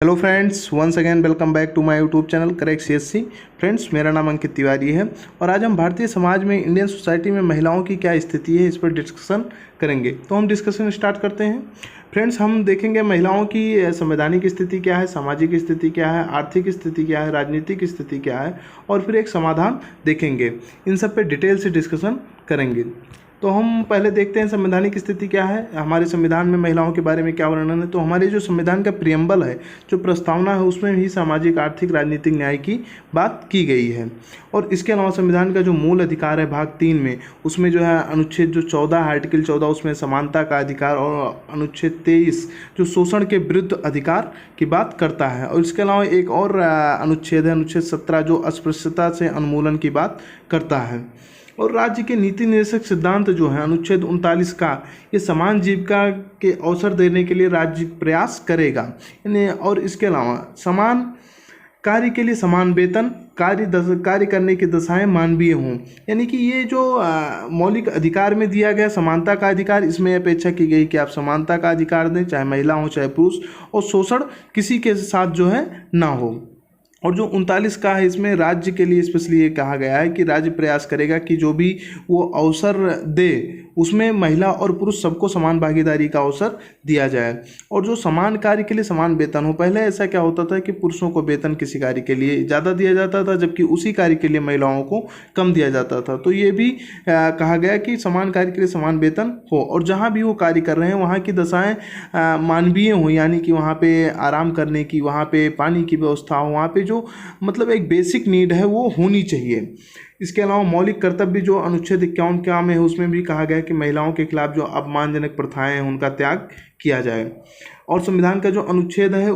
Hello friends, once again welcome back to my YouTube channel correct CSC. Friends, मेरा नाम अंकित तिवारी है और आज हम भारतीय समाज में, इंडियन सोसाइटी में महिलाओं की क्या स्थिति है, इस पर डिस्कशन करेंगे। तो हम डिस्कशन स्टार्ट करते हैं। फ्रेंड्स, हम देखेंगे महिलाओं की संवैधानिक स्थिति क्या है, सामाजिक स्थिति क्या है, आर्थिक स्थिति क्या है, राजनीतिक स्थिति क्या है, और फिर एक समाधान देखेंगे। इन सब पे डिटेल से डिस्कशन करेंगे। तो हम पहले देखते हैं संवैधानिक स्थिति क्या है, हमारे संविधान में महिलाओं के बारे में क्या वर्णन है। तो हमारे जो संविधान का प्रियम्बल है, जो प्रस्तावना है, उसमें भी सामाजिक, आर्थिक, राजनीतिक न्याय की बात की गई है। और इसके अलावा संविधान का जो मूल अधिकार है भाग 3 में, उसमें जो है अनुच्छेद जो 14 है, आर्टिकल 14, उसमें समानता का अधिकार, और अनुच्छेद 23 जो शोषण के विरुद्ध अधिकार की बात करता है। और इसके अलावा एक और अनुच्छेद है, अनुच्छेद 17, जो अस्पृश्यता से उन्मूलन की बात करता है। और राज्य के नीति निर्देशक सिद्धांत जो है अनुच्छेद 39 का, ये समान जीविका के अवसर देने के लिए राज्य प्रयास करेगा। और इसके अलावा समान कार्य के लिए समान वेतन, कार्य करने की दशाएं मानवीय हों। यानी कि ये जो मौलिक अधिकार में दिया गया समानता का अधिकार, इसमें अपेक्षा की गई कि आप समानता का अधिकार दें, चाहे महिला हो चाहे पुरुष, और शोषण किसी के साथ जो है ना हो। और जो 39 का है, इसमें राज्य के लिए स्पेशली ये कहा गया है कि राज्य प्रयास करेगा कि जो भी वो अवसर दे, उसमें महिला और पुरुष सबको समान भागीदारी का अवसर दिया जाए। और जो समान कार्य के लिए समान वेतन हो। पहले ऐसा क्या होता था कि पुरुषों को वेतन किसी कार्य के लिए ज़्यादा दिया जाता था, जबकि उसी कार्य के लिए महिलाओं को कम दिया जाता था। तो ये भी कहा गया कि समान कार्य के लिए समान वेतन हो, और जहाँ भी वो कार्य कर रहे हैं वहाँ की दशाएँ मानवीय हों, यानी कि वहाँ पे आराम करने की, वहाँ पे पानी की व्यवस्था हो, वहाँ पे जो मतलब एक बेसिक नीड है वो होनी चाहिए। इसके अलावा मौलिक कर्तव्य जो अनुच्छेद 51 का में है, उसमें भी कहा गया कि महिलाओं के खिलाफ जो अपमानजनक प्रथाएं हैं उनका त्याग किया जाए। और संविधान का जो अनुच्छेद है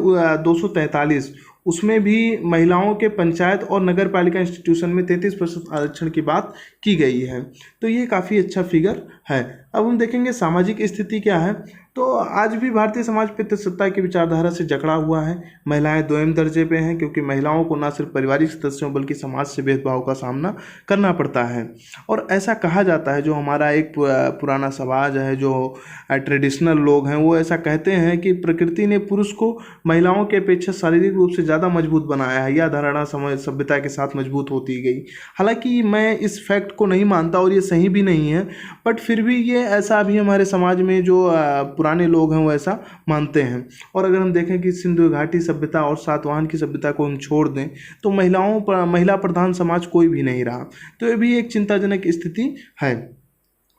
243, उसमें भी महिलाओं के पंचायत और नगर पालिका इंस्टीट्यूशन में 33% आरक्षण की बात की गई है। तो ये काफ़ी अच्छा फिगर है। अब हम देखेंगे सामाजिक स्थिति क्या है। तो आज भी भारतीय समाज पितृसत्ता की विचारधारा से जकड़ा हुआ है। महिलाएं दोयम दर्जे पे हैं, क्योंकि महिलाओं को न सिर्फ पारिवारिक सदस्यों बल्कि समाज से भेदभाव का सामना करना पड़ता है। और ऐसा कहा जाता है, जो हमारा एक पुराना समाज है, जो ट्रेडिशनल लोग हैं, वो ऐसा कहते हैं कि प्रकृति ने पुरुष को महिलाओं के अपेक्षा शारीरिक रूप से ज़्यादा मजबूत बनाया है। यह धारणा समय सभ्यता के साथ मजबूत होती गई। हालांकि मैं इस फैक्ट को नहीं मानता और ये सही भी नहीं है, बट फिर भी ये ऐसा भी हमारे समाज में जो पुराने लोग हैं वो ऐसा मानते हैं। और अगर हम देखें कि सिंधु घाटी सभ्यता और सातवाहन की सभ्यता को हम छोड़ दें, तो महिला प्रधान समाज कोई भी नहीं रहा। तो ये भी एक चिंताजनक स्थिति है।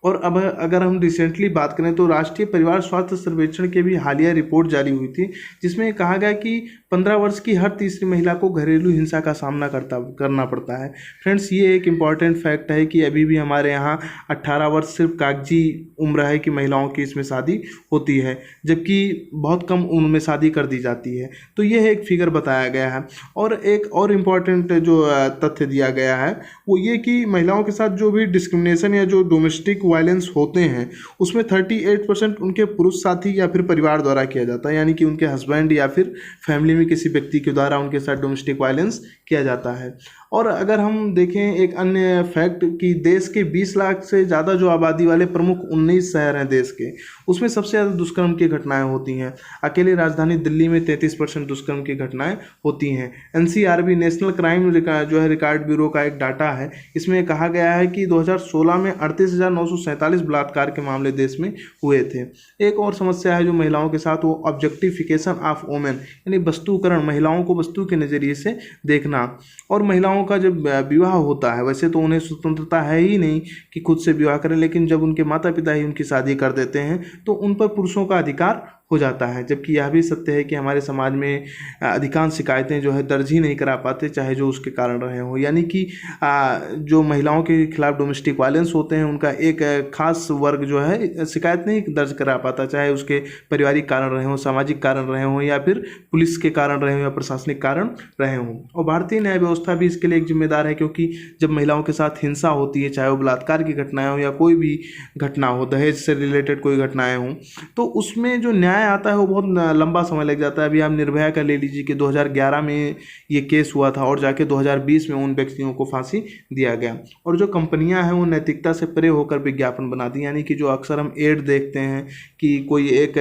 और अब अगर हम रिसेंटली बात करें, तो राष्ट्रीय परिवार स्वास्थ्य सर्वेक्षण की भी हालिया रिपोर्ट जारी हुई थी, जिसमें कहा गया कि 15 वर्ष की हर तीसरी महिला को घरेलू हिंसा का सामना करना पड़ता है। फ्रेंड्स, ये एक इम्पॉर्टेंट फैक्ट है कि अभी भी हमारे यहाँ 18 वर्ष सिर्फ कागजी उम्र है कि महिलाओं की इसमें शादी होती है, जबकि बहुत कम उम्र में शादी कर दी जाती है। तो ये एक फिगर बताया गया है। और एक और इम्पॉर्टेंट जो तथ्य दिया गया है वो ये कि महिलाओं के साथ जो भी डिस्क्रिमिनेशन या जो डोमेस्टिक वायलेंस होते हैं, उसमें 38% उनके पुरुष साथी या फिर परिवार द्वारा किया जाता है, यानी कि उनके हस्बैंड या फिर फैमिली में किसी व्यक्ति के द्वारा उनके साथ डोमेस्टिक वायलेंस किया जाता है। और अगर हम देखें एक अन्य फैक्ट कि देश के 20 लाख से ज़्यादा जो आबादी वाले प्रमुख 19 शहर हैं देश के, उसमें सबसे ज़्यादा दुष्कर्म की घटनाएं होती हैं। अकेले राजधानी दिल्ली में 33% दुष्कर्म की घटनाएं होती हैं। NCRB नेशनल क्राइम जो है रिकॉर्ड ब्यूरो का एक डाटा है, इसमें कहा गया है कि 2016 में 38,947 बलात्कार के मामले देश में हुए थे। एक और समस्या है जो महिलाओं के साथ, वो ऑब्जेक्टिफिकेशन ऑफ वुमेन, यानी वस्तुकरण, महिलाओं को वस्तु के नज़रिए से देखना। और महिलाओं का जब विवाह होता है, वैसे तो उन्हें स्वतंत्रता है ही नहीं कि खुद से विवाह करें, लेकिन जब उनके माता पिता ही उनकी शादी कर देते हैं तो उन पर पुरुषों का अधिकार हो जाता है। जबकि यह भी सत्य है कि हमारे समाज में अधिकांश शिकायतें जो है दर्ज ही नहीं करा पाते, चाहे जो उसके कारण रहे हो। यानी कि जो महिलाओं के खिलाफ डोमेस्टिक वायलेंस होते हैं, उनका एक खास वर्ग जो है शिकायत नहीं दर्ज करा पाता, चाहे उसके पारिवारिक कारण रहे हों, सामाजिक कारण रहे हों, या फिर पुलिस के कारण रहे हों, या प्रशासनिक कारण रहे हों। और भारतीय न्याय व्यवस्था भी इसके लिए एक जिम्मेदार है, क्योंकि जब महिलाओं के साथ हिंसा होती है, चाहे वो बलात्कार की घटनाएं हो या कोई भी घटना हो, दहेज से रिलेटेड कोई घटनाएं हों, तो उसमें जो न्याय आता है वो बहुत लंबा समय लग जाता है। अभी आप निर्भया का ले लीजिए कि 2011 में ये केस हुआ था और जाके 2020 में उन व्यक्तियों को फांसी दिया गया। और जो कंपनियां हैं वो नैतिकता से परे होकर विज्ञापन बनाती हैं, यानी कि जो अक्सर हम एड देखते हैं कि कोई एक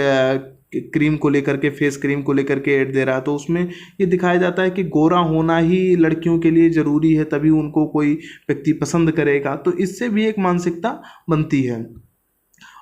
क्रीम को लेकर के, फेस क्रीम को लेकर के ऐड दे रहा है, तो उसमें ये दिखाया जाता है कि गोरा होना ही लड़कियों के लिए ज़रूरी है, तभी उनको कोई व्यक्ति पसंद करेगा। तो इससे भी एक मानसिकता बनती है।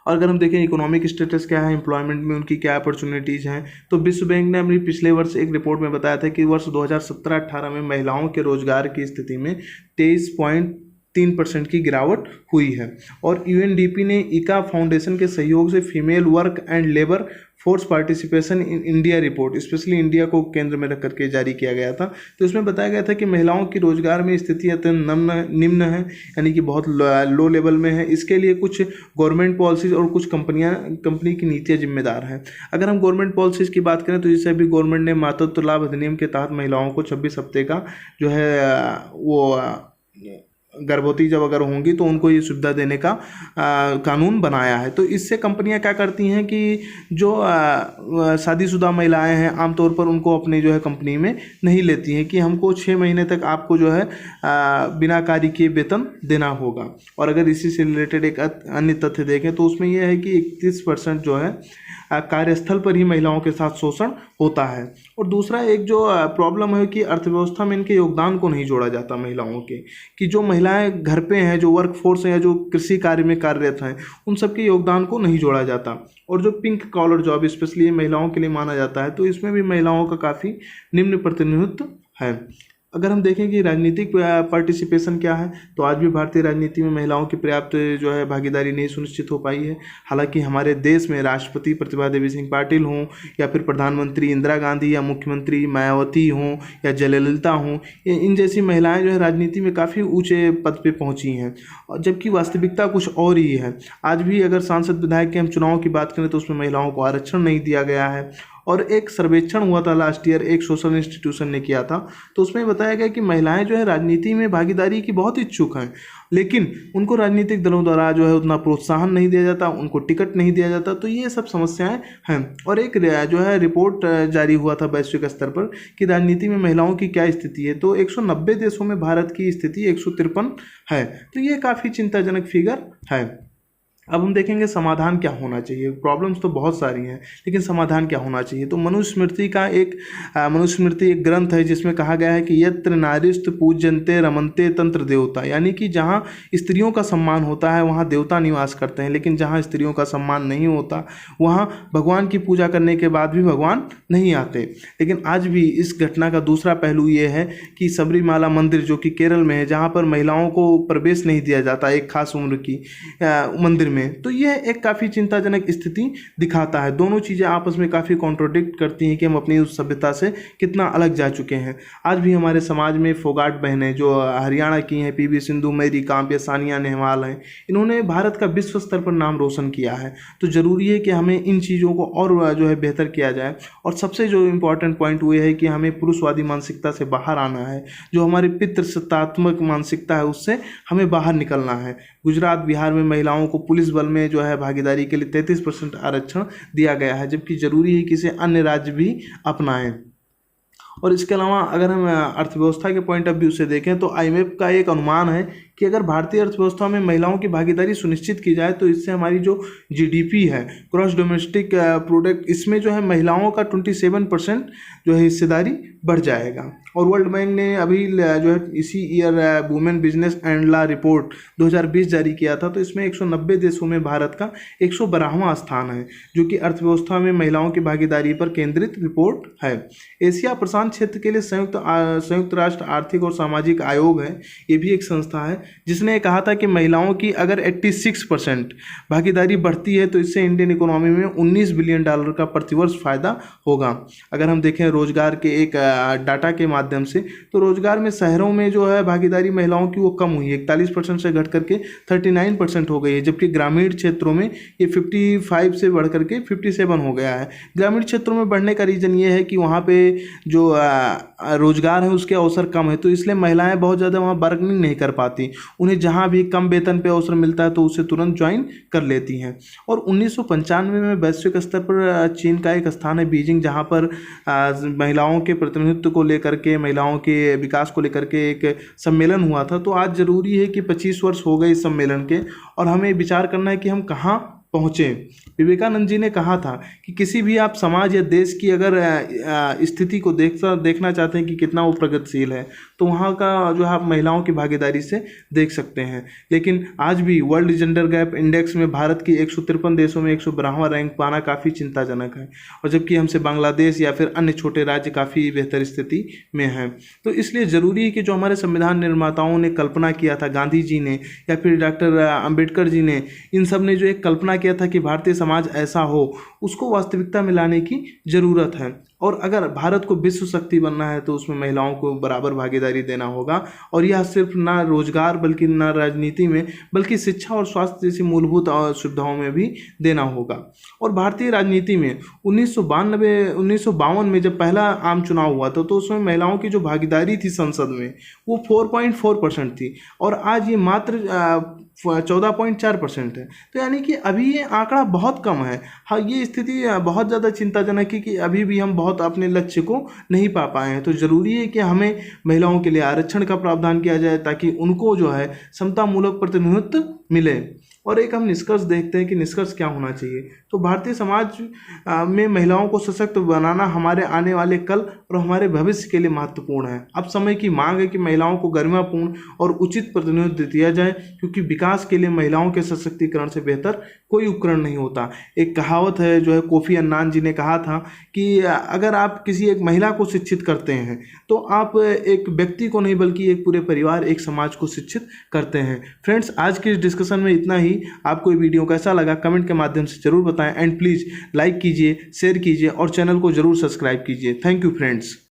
और अगर हम देखें इकोनॉमिक स्टेटस क्या है, एम्प्लॉयमेंट में उनकी क्या अपॉर्चुनिटीज़ हैं, तो विश्व बैंक ने अपनी पिछले वर्ष एक रिपोर्ट में बताया था कि वर्ष 2017-18 में महिलाओं के रोजगार की स्थिति में 23.3% की गिरावट हुई है। और यूएनडीपी ने इका फाउंडेशन के सहयोग से female work and labour force participation in India report, specially India को केंद्र में रख करके जारी किया गया था। तो इसमें बताया गया था कि महिलाओं की रोजगार में स्थिति अत्यंत निम्न है, यानी कि बहुत लो लेवल में है। इसके लिए कुछ गवर्नमेंट पॉलिसीज और कुछ कंपनी की नीतियाँ जिम्मेदार हैं। अगर हम गवर्नमेंट पॉलिसीज़ की बात करें तो जैसे अभी गवर्नमेंट ने मातृत्व लाभ अधिनियम के तहत महिलाओं को 26 हफ्ते का जो है वो गर्भवती जब अगर होंगी तो उनको ये सुविधा देने का कानून बनाया है। तो इससे कंपनियां क्या करती हैं कि जो शादीशुदा महिलाएं हैं आमतौर पर उनको अपने जो है कंपनी में नहीं लेती हैं कि हमको 6 महीने तक आपको जो है बिना कार्य किए वेतन देना होगा। और अगर इसी से रिलेटेड एक अन्य तथ्य देखें तो उसमें यह है कि 31% जो है कार्यस्थल पर ही महिलाओं के साथ शोषण होता है। और दूसरा एक जो प्रॉब्लम है कि अर्थव्यवस्था में इनके योगदान को नहीं जोड़ा जाता महिलाओं के, कि जो महिलाएं घर पे हैं, जो वर्क फोर्स है या जो कृषि कार्य में कार्यरत हैं, उन सबके योगदान को नहीं जोड़ा जाता। और जो पिंक कॉलर जॉब स्पेशली महिलाओं के लिए माना जाता है, तो इसमें भी महिलाओं का काफ़ी निम्न प्रतिनिधित्व है। अगर हम देखें कि राजनीतिक पार्टिसिपेशन क्या है, तो आज भी भारतीय राजनीति में महिलाओं की पर्याप्त जो है भागीदारी नहीं सुनिश्चित हो पाई है। हालांकि हमारे देश में राष्ट्रपति प्रतिभा देवी सिंह पाटिल हों या फिर प्रधानमंत्री इंदिरा गांधी या मुख्यमंत्री मायावती हों या जयललिता हों, इन जैसी महिलाएं जो है राजनीति में काफ़ी ऊँचे पद पर पहुँची हैं, जबकि वास्तविकता कुछ और ही है। आज भी अगर सांसद विधायक के हम चुनाव की बात करें तो उसमें महिलाओं को आरक्षण नहीं दिया गया है। और एक सर्वेक्षण हुआ था लास्ट ईयर, एक सोशल इंस्टीट्यूशन ने किया था, तो उसमें बताया गया कि महिलाएं जो है राजनीति में भागीदारी की बहुत इच्छुक हैं, लेकिन उनको राजनीतिक दलों द्वारा जो है उतना प्रोत्साहन नहीं दिया जाता, उनको टिकट नहीं दिया जाता। तो ये सब समस्याएं हैं। और एक जो है रिपोर्ट जारी हुआ था वैश्विक स्तर पर कि राजनीति में महिलाओं की क्या स्थिति है, तो 190 देशों में भारत की स्थिति 153 है। तो ये काफ़ी चिंताजनक फिगर है। अब हम देखेंगे समाधान क्या होना चाहिए। प्रॉब्लम्स तो बहुत सारी हैं, लेकिन समाधान क्या होना चाहिए। तो मनुस्मृति एक ग्रंथ है जिसमें कहा गया है कि यत्र नारीस्त पूज्यन्ते रमन्ते तंत्र देवता, यानी कि जहाँ स्त्रियों का सम्मान होता है वहाँ देवता निवास करते हैं, लेकिन जहाँ स्त्रियों का सम्मान नहीं होता वहाँ भगवान की पूजा करने के बाद भी भगवान नहीं आते। लेकिन आज भी इस घटना का दूसरा पहलू ये है कि सबरीमाला मंदिर जो कि केरल में है, जहाँ पर महिलाओं को प्रवेश नहीं दिया जाता एक खास उम्र की मंदिर में, तो यह एक काफ़ी चिंताजनक स्थिति दिखाता है। दोनों चीज़ें आपस में काफ़ी कॉन्ट्रोडिक्ट करती हैं कि हम अपनी उस सभ्यता से कितना अलग जा चुके हैं। आज भी हमारे समाज में फोगाट बहनें जो हरियाणा की हैं, पीवी सिंधु, मैरी कॉम या सानिया नेहवाल हैं, इन्होंने भारत का विश्व स्तर पर नाम रोशन किया है। तो ज़रूरी है कि हमें इन चीज़ों को और जो है बेहतर किया जाए। और सबसे जो इम्पोर्टेंट पॉइंट वो है कि हमें पुरुषवादी मानसिकता से बाहर आना है, जो हमारी पितृसत्तात्मक मानसिकता है उससे हमें बाहर निकलना है। गुजरात, बिहार में महिलाओं को पुलिस बल में जो है भागीदारी के लिए 33% आरक्षण दिया गया है, जबकि जरूरी है कि इसे अन्य राज्य भी अपनाएं। और इसके अलावा अगर हम अर्थव्यवस्था के पॉइंट ऑफ व्यू से देखें तो आईएमएफ का एक अनुमान है कि अगर भारतीय अर्थव्यवस्था में महिलाओं की भागीदारी सुनिश्चित की जाए तो इससे हमारी जो जीडीपी है, ग्रॉस डोमेस्टिक प्रोडक्ट, इसमें जो है महिलाओं का 27% जो है हिस्सेदारी बढ़ जाएगा। और वर्ल्ड बैंक ने अभी जो है इसी year women business and law report 2020 जारी किया था, तो इसमें 190 देशों में भारत का 112वां स्थान है, जो कि अर्थव्यवस्था में महिलाओं की भागीदारी पर केंद्रित रिपोर्ट है। एशिया प्रशांत क्षेत्र के लिए संयुक्त राष्ट्र आर्थिक और सामाजिक आयोग है, ये भी एक संस्था है, जिसने कहा था कि महिलाओं की अगर 86% भागीदारी बढ़ती है तो इससे इंडियन इकोनॉमी में $19 बिलियन का प्रतिवर्ष फायदा होगा। अगर हम देखें रोजगार के एक डाटा के माध्यम से, तो रोजगार में शहरों में जो है भागीदारी महिलाओं की वो कम हुई है, 41% से घट करके 39% हो गई है, जबकि ग्रामीण क्षेत्रों में ये 55 से बढ़ करके 57 हो गया है। ग्रामीण क्षेत्रों में बढ़ने का रीज़न ये है कि वहाँ पे जो रोजगार है उसके अवसर कम है, तो इसलिए महिलाएं बहुत ज़्यादा वहाँ बार्गेनिंग नहीं कर पाती। उन्हें जहाँ भी कम वेतन पे अवसर मिलता है तो उसे तुरंत ज्वाइन कर लेती हैं। और 1995 में वैश्विक स्तर पर चीन का एक स्थान है बीजिंग, जहाँ पर महिलाओं के प्रतिनिधित्व को लेकर के, महिलाओं के विकास को लेकर के एक सम्मेलन हुआ था। तो आज ज़रूरी है कि 25 वर्ष हो गए इस सम्मेलन के, और हमें विचार करना है कि हम कहाँ पहुँचे। विवेकानंद जी ने कहा था कि किसी भी आप समाज या देश की अगर स्थिति को देखना चाहते हैं कि कितना वो प्रगतिशील है, तो वहाँ का जो है आप महिलाओं की भागीदारी से देख सकते हैं। लेकिन आज भी वर्ल्ड जेंडर गैप इंडेक्स में भारत की 153 देशों में 112वां रैंक पाना काफ़ी चिंताजनक है, और जबकि हमसे बांग्लादेश या फिर अन्य छोटे राज्य काफ़ी बेहतर स्थिति में हैं। तो इसलिए ज़रूरी है कि जो हमारे संविधान निर्माताओं ने कल्पना किया था, गांधी जी ने या फिर डॉक्टर अंबेडकर जी ने, इन सब ने जो एक कल्पना किया था कि भारतीय समाज ऐसा हो, उसको वास्तविकता में लाने की ज़रूरत है। और अगर भारत को विश्व शक्ति बनना है तो उसमें महिलाओं को बराबर भागीदारी देना होगा, और यह सिर्फ ना रोजगार बल्कि ना राजनीति में, बल्कि शिक्षा और स्वास्थ्य जैसी मूलभूत सुविधाओं में भी देना होगा। और भारतीय राजनीति में 1952 में जब पहला आम चुनाव हुआ था, तो उसमें महिलाओं की जो भागीदारी थी संसद में वो 4.4% थी, और आज ये मात्र 14.4% है। तो यानी कि अभी ये आंकड़ा बहुत कम है। हाँ, ये स्थिति बहुत ज़्यादा चिंताजनक है कि अभी भी हम बहुत अपने लक्ष्य को नहीं पा पाए हैं। तो ज़रूरी है कि हमें महिलाओं के लिए आरक्षण का प्रावधान किया जाए, ताकि उनको जो है समतामूलक प्रतिनिधित्व मिले। और एक हम निष्कर्ष देखते हैं कि निष्कर्ष क्या होना चाहिए। तो भारतीय समाज में महिलाओं को सशक्त बनाना हमारे आने वाले कल और हमारे भविष्य के लिए महत्वपूर्ण है। अब समय की मांग है कि महिलाओं को गरिमापूर्ण और उचित प्रतिनिधित्व दिया जाए, क्योंकि विकास के लिए महिलाओं के सशक्तिकरण से बेहतर कोई उपकरण नहीं होता। एक कहावत है जो है कोफी अन्नान जी ने कहा था कि अगर आप किसी एक महिला को शिक्षित करते हैं तो आप एक व्यक्ति को नहीं बल्कि एक पूरे परिवार, एक समाज को शिक्षित करते हैं। फ्रेंड्स, आज के इस डिस्कशन में इतना ही। आपको ये वीडियो कैसा लगा कमेंट के माध्यम से जरूर बताएं, एंड प्लीज़ लाइक कीजिए, शेयर कीजिए और चैनल को जरूर सब्सक्राइब कीजिए। Thank you friends.